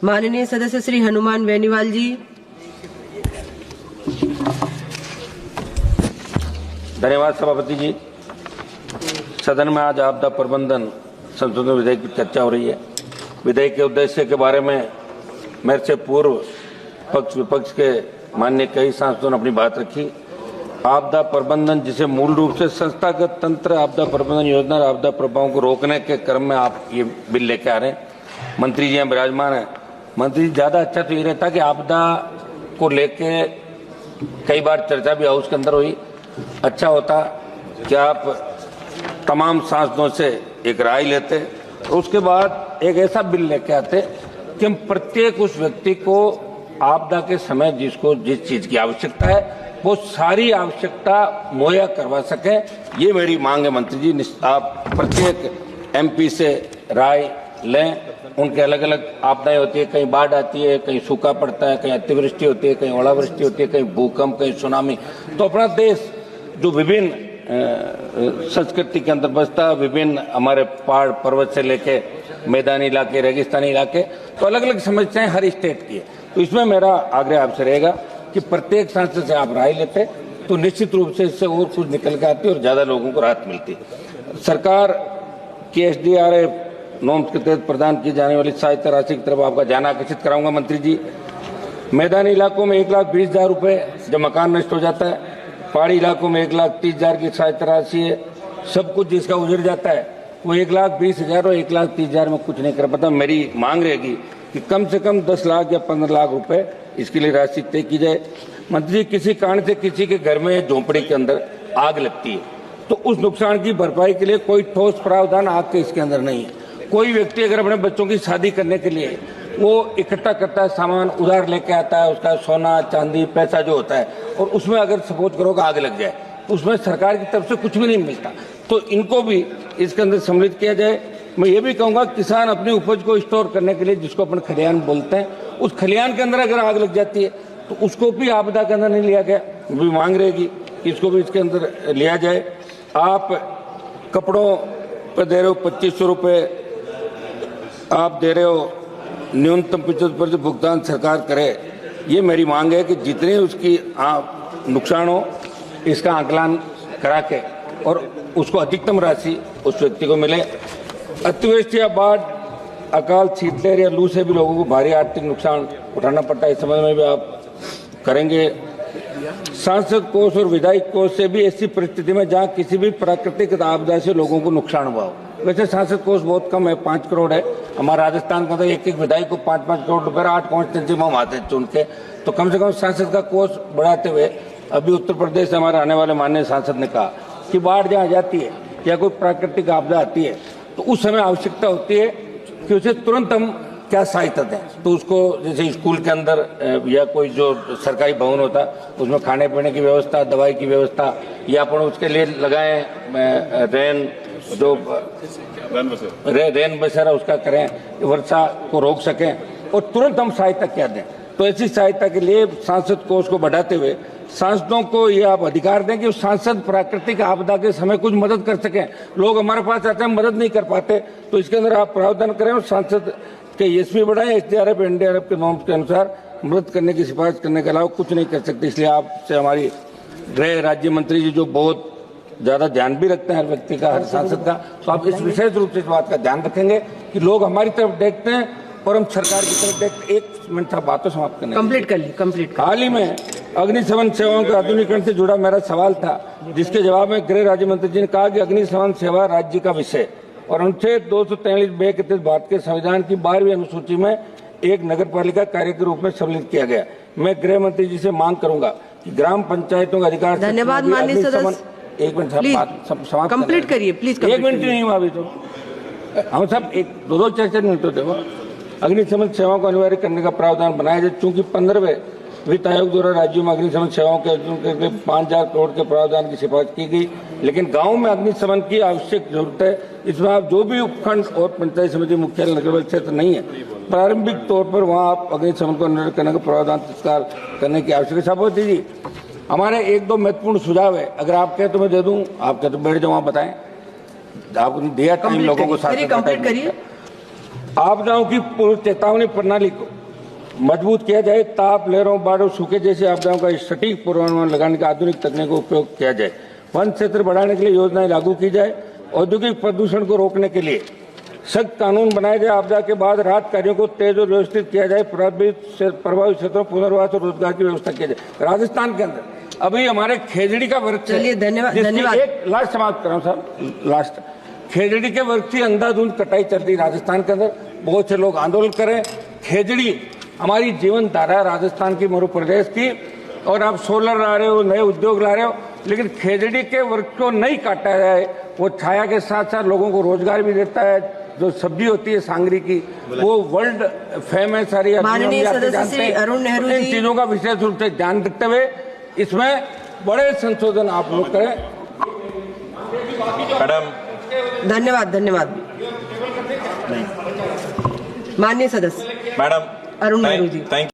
माननीय सदस्य श्री हनुमान बेनीवाल जी। धन्यवाद सभापति जी। सदन में आज आपदा प्रबंधन संशोधन विधेयक की चर्चा हो रही है। विधेयक के उद्देश्य के बारे में मेरे से पूर्व पक्ष विपक्ष के माननीय कई सांसदों ने अपनी बात रखी। आपदा प्रबंधन, जिसे मूल रूप से संस्थागत तंत्र आपदा प्रबंधन योजना और आपदा प्रभावों को रोकने के क्रम में आप ये बिल लेके आ रहे हैं। मंत्री जी यहाँ विराजमान है। मंत्री जी, ज्यादा अच्छा तो ये रहता कि आपदा को लेके कई बार चर्चा भी हाउस के अंदर हुई। अच्छा होता कि आप तमाम सांसदों से एक राय लेते और उसके बाद एक ऐसा बिल लेके आते कि हम प्रत्येक उस व्यक्ति को आपदा के समय जिसको जिस चीज की आवश्यकता है वो सारी आवश्यकता मुहैया करवा सके। ये मेरी मांग है मंत्री जी। आप प्रत्येक एमपी से राय लें। उनके अलग अलग आपदाएं होती है, कहीं बाढ़ आती है, कहीं सूखा पड़ता है, कहीं अतिवृष्टि होती है, कहीं ओलावृष्टि होती है, कहीं भूकंप, कहीं सुनामी। तो अपना देश जो विभिन्न संस्कृति के अंदर बसता, विभिन्न हमारे पहाड़ पर्वत से लेके मैदानी इलाके, रेगिस्तानी इलाके, तो अलग अलग समस्याएं हर स्टेट की है। तो इसमें मेरा आग्रह आपसे रहेगा कि प्रत्येक सांसद से आप राय लेते तो निश्चित रूप से इससे और कुछ निकल के आती और ज्यादा लोगों को राहत मिलती। सरकार की SDRF नॉर्म्स के तहत प्रदान की जाने वाली सहायता राशि की तरफ आपका ध्यान आकर्षित कराऊंगा मंत्री जी। मैदानी इलाकों में 1,20,000 रुपए जब मकान नष्ट हो जाता है, पहाड़ी इलाकों में 1,30,000 की सहायता राशि है। सब कुछ जिसका उजड़ जाता है वो 1,20,000 और 1,30,000 में कुछ नहीं कर पाता। मेरी मांग रहेगी कि कम से कम 10 लाख या 15 लाख रुपए इसके लिए राशि तय की जाए। मंत्री जी, किसी कारण से किसी के घर में झोंपड़ी के अंदर आग लगती है तो उस नुकसान की भरपाई के लिए कोई ठोस प्रावधान आग के इसके अंदर नहीं है। कोई व्यक्ति अगर अपने बच्चों की शादी करने के लिए वो इकट्ठा करता है, सामान उधार लेके आता है, उसका सोना चांदी पैसा जो होता है, और उसमें अगर सपोज करो कि आग लग जाए तो उसमें सरकार की तरफ से कुछ भी नहीं मिलता। तो इनको भी इसके अंदर सम्मिलित किया जाए। मैं ये भी कहूंगा किसान अपनी उपज को स्टोर करने के लिए, जिसको अपन खलिहान बोलते हैं, उस खलिहान के अंदर अगर आग लग जाती है तो उसको भी आपदा के अंदर नहीं लिया गया। भी मांग रहेगी कि इसको भी इसके अंदर लिया जाए। आप कपड़ों पर दे रहे हो 2,500 रुपए, आप दे रहे हो न्यूनतम 75% भुगतान सरकार करे। ये मेरी मांग है कि जितने उसकी नुकसान हो इसका आकलन करा के और उसको अधिकतम राशि उस व्यक्ति को मिले। अतिवृष्टि या बाढ़, अकाल, शीतलहर या लू से भी लोगों को भारी आर्थिक नुकसान उठाना पड़ता है। इस समय में भी आप करेंगे। सांसद कोष और विधायक कोष से भी ऐसी परिस्थिति में जहां किसी भी प्राकृतिक आपदा से लोगों को नुकसान हुआ हो। वैसे सांसद कोष बहुत कम है, 5 करोड़ है। हमारा राजस्थान का तो एक एक विधायक को 5-5 करोड़ रुपए 8 कॉन्स्टिट्यूंसी में हम आते चुन के, तो कम से कम सांसद का कोष बढ़ाते हुए अभी उत्तर प्रदेश से हमारे आने वाले माननीय सांसद ने कहा कि बाढ़ जहाँ जाती है या कोई प्राकृतिक आपदा आती है तो उस समय आवश्यकता होती है कि उसे तुरंत हम क्या सहायता दें। तो उसको जैसे स्कूल के अंदर या कोई जो सरकारी भवन होता है उसमें खाने पीने की व्यवस्था, दवाई की व्यवस्था, या अपन उसके लिए लगाएं रेन बसेरा उसका करें, वर्षा को रोक सकें और तुरंत हम सहायता क्या दें। तो ऐसी सहायता के लिए सांसद कोष को बढ़ाते हुए सांसदों को ये आप अधिकार दें कि सांसद प्राकृतिक आपदा के समय कुछ मदद कर सकें। लोग हमारे पास आते हैं, मदद नहीं कर पाते, तो इसके अंदर आप प्रावधान करें और सांसद के एसपी बढ़ाएं। SDRF NDRF के नॉर्म्स के अनुसार मदद करने की सिफारिश करने के अलावा कुछ नहीं कर सकते। इसलिए आपसे हमारी गृह राज्य मंत्री जी जो बहुत ज्यादा ध्यान भी रखते हैं हर व्यक्ति का, हर सांसद का, तो आप इस विशेष रूप से इस बात का ध्यान रखेंगे कि लोग हमारी तरफ देखते हैं और हम सरकार की तरफ देखते। 1 मिनट था, बातों समाप्त करने कंप्लीट कर ली, कंप्लीट। हाल ही में अग्निशमन सेवाओं के आधुनिकीकरण से जुड़ा मेरा सवाल था, जिसके जवाब में गृह राज्य मंत्री जी ने कहा कि अग्निशमन सेवा राज्य का विषय और अनुच्छेद 243(ब) के तहत भारत के संविधान की 12वीं अनुसूची में एक नगर पालिका कार्य के रूप में सम्मिलित किया गया। मैं गृह मंत्री जी से मांग करूंगा कि ग्राम पंचायतों का अधिकार। धन्यवाद माननीय सदस्य। 1 मिनट समाप्त कंप्लीट करिए प्लीज। 1 मिनट नहीं हुआ अभी तो, हम सब 1-2 चर्चा मिनट तो देखो। अग्निशमन सेवाओं को अनिवार्य करने का प्रावधान बनाया जाए। चूंकि 15वें वित्त आयोग द्वारा राज्यों में अग्निशमन सेवाओं के 5,000 करोड़ के प्रावधान की सिफारिश की गई, लेकिन गांव में अग्निशमन की आवश्यक जरूरत है। इसमें आप जो भी उपखंड और पंचायत समिति मुख्यालय नगर क्षेत्र नहीं है, प्रारंभिक तौर पर वहां आप अग्निशमन को अनिवार्य करने का प्रावधान तत्काल करने की आवश्यकता। सभापति जी, हमारे 1-2 महत्वपूर्ण सुझाव है, अगर आप कहे तो मैं दे दूं, आप कहे तो बैठ जाओ, आप बताएं। आपने दिया टाइम लोगों को साथ। कंप्लीट करिए। आपदाओं की पूर्व चेतावनी प्रणाली को मजबूत किया जाए। ताप, लहरों, बाढ़ों, सूखे जैसी आपदाओं का सटीक पूर्वानुमान लगाने का आधुनिक तकनीक का उपयोग किया जाए। वन क्षेत्र बढ़ाने के लिए योजनाएं लागू की जाए। औद्योगिक प्रदूषण को रोकने के लिए सख्त कानून बनाए जाए। आपदा के बाद राहत कार्यों को तेज और व्यवस्थित किया जाए। प्रभावित क्षेत्रों पुनर्वास और रोजगार की व्यवस्था की जाए। राजस्थान के अंदर अभी हमारे खेजड़ी का वृक्ष, चलिए धन्यवाद। एक लास्ट समाप्त कर रहा हूं साहब, लास्ट। खेजड़ी के वृक्ष की अंधाधुंध कटाई चल रही राजस्थान के अंदर। बहुत से लोग आंदोलन करें। खेजड़ी हमारी जीवन धारा है राजस्थान की, मध्य प्रदेश की, और आप सोलर ला रहे हो, नए उद्योग ला रहे हो, लेकिन खेजड़ी के वृक्ष को नहीं काटा जाए। वो छाया के साथ साथ लोगों को रोजगार भी देता है। जो सब्जी होती है सांगरी की, वो वर्ल्ड फेमस सारी। माननीय सदस्य श्री अरुण नेहरू जी, इन चीजों का विशेष रूप से ध्यान रखते हुए इसमें बड़े संशोधन आप लोग करें। मैडम, धन्यवाद। माननीय सदस्य मैडम अरुण नेहरू जी। थैंक